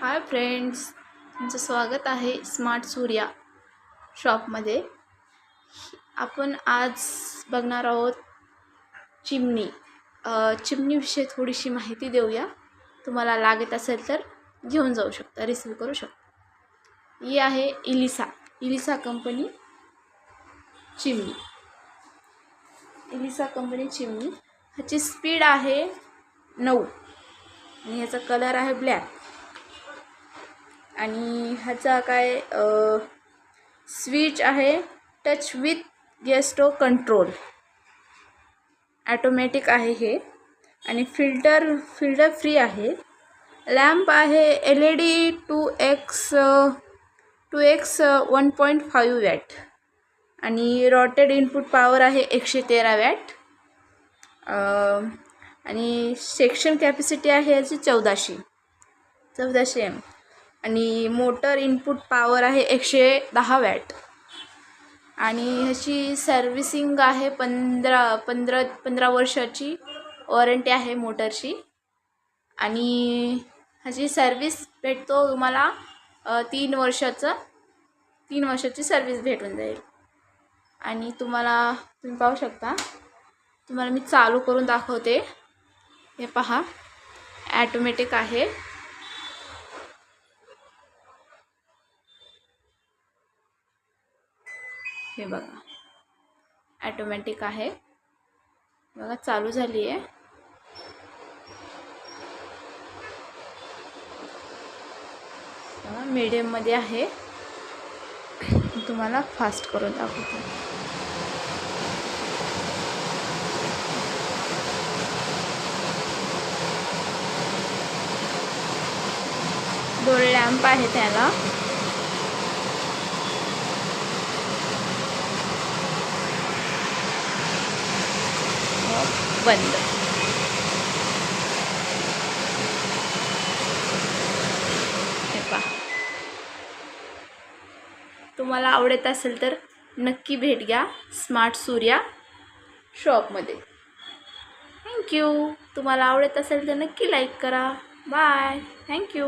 Hi friends, तुमचं स्वागत आहे स्मार्ट सूर्या शॉपमध्ये। आपण आज बघणार आहोत चिमणी। चिमणीविषयी थोडीशी माहिती देऊया। तुम्हाला लागत असेल तर घेऊन जाऊ शकता, रिसीव करू शकता। ही आहे इलिसा कंपनी चिमणी। इलिसा कंपनी चिमणी, ह्याची स्पीड आहे 9 आणि ह्याचा कलर आहे ब्लॅक। आणि ह्याचा काय स्विच आहे टच विथ गेस्टो कंट्रोल, ऑटोमॅटिक आहे हे। आणि फिल्टर फ्री आहे। लॅम्प आहे LED 2x 1.5 वॅट आणि रोटेड इनपुट पॉवर आहे 113 वॅट। आणि सेक्शन कॅपॅसिटी आहे याची 1400 एम आणि मोटर इनपुट पॉवर आहे 110 वॅट। आणि ह्याची सर्व्हिसिंग आहे 15 वर्षाची वॉरंटी आहे मोटरची। आणि ह्याची सर्व्हिस भेटतो तुम्हाला 3 वर्षाची सर्व्हिस भेटून जाईल। आणि तुम्ही पाहू शकता, तुम्हाला मी चालू करून दाखवते। हे पहा, ऑटोमॅटिक आहे। हे बघा, ऑटोमॅटिक आहे। बघा, चालू झाली आहे। मीडियम मध्ये आहे, तुम्हाला फास्ट करून दाखवते। दोन लॅम्प आहे त्याला। बंद। हे पहा, तुम्हाला आवडत असेल तर नक्की भेट घ्या स्मार्ट सूर्या शॉपमध्ये। थँक्यू। तुम्हाला आवडत असेल तर नक्की लाईक करा। Bye, thank you.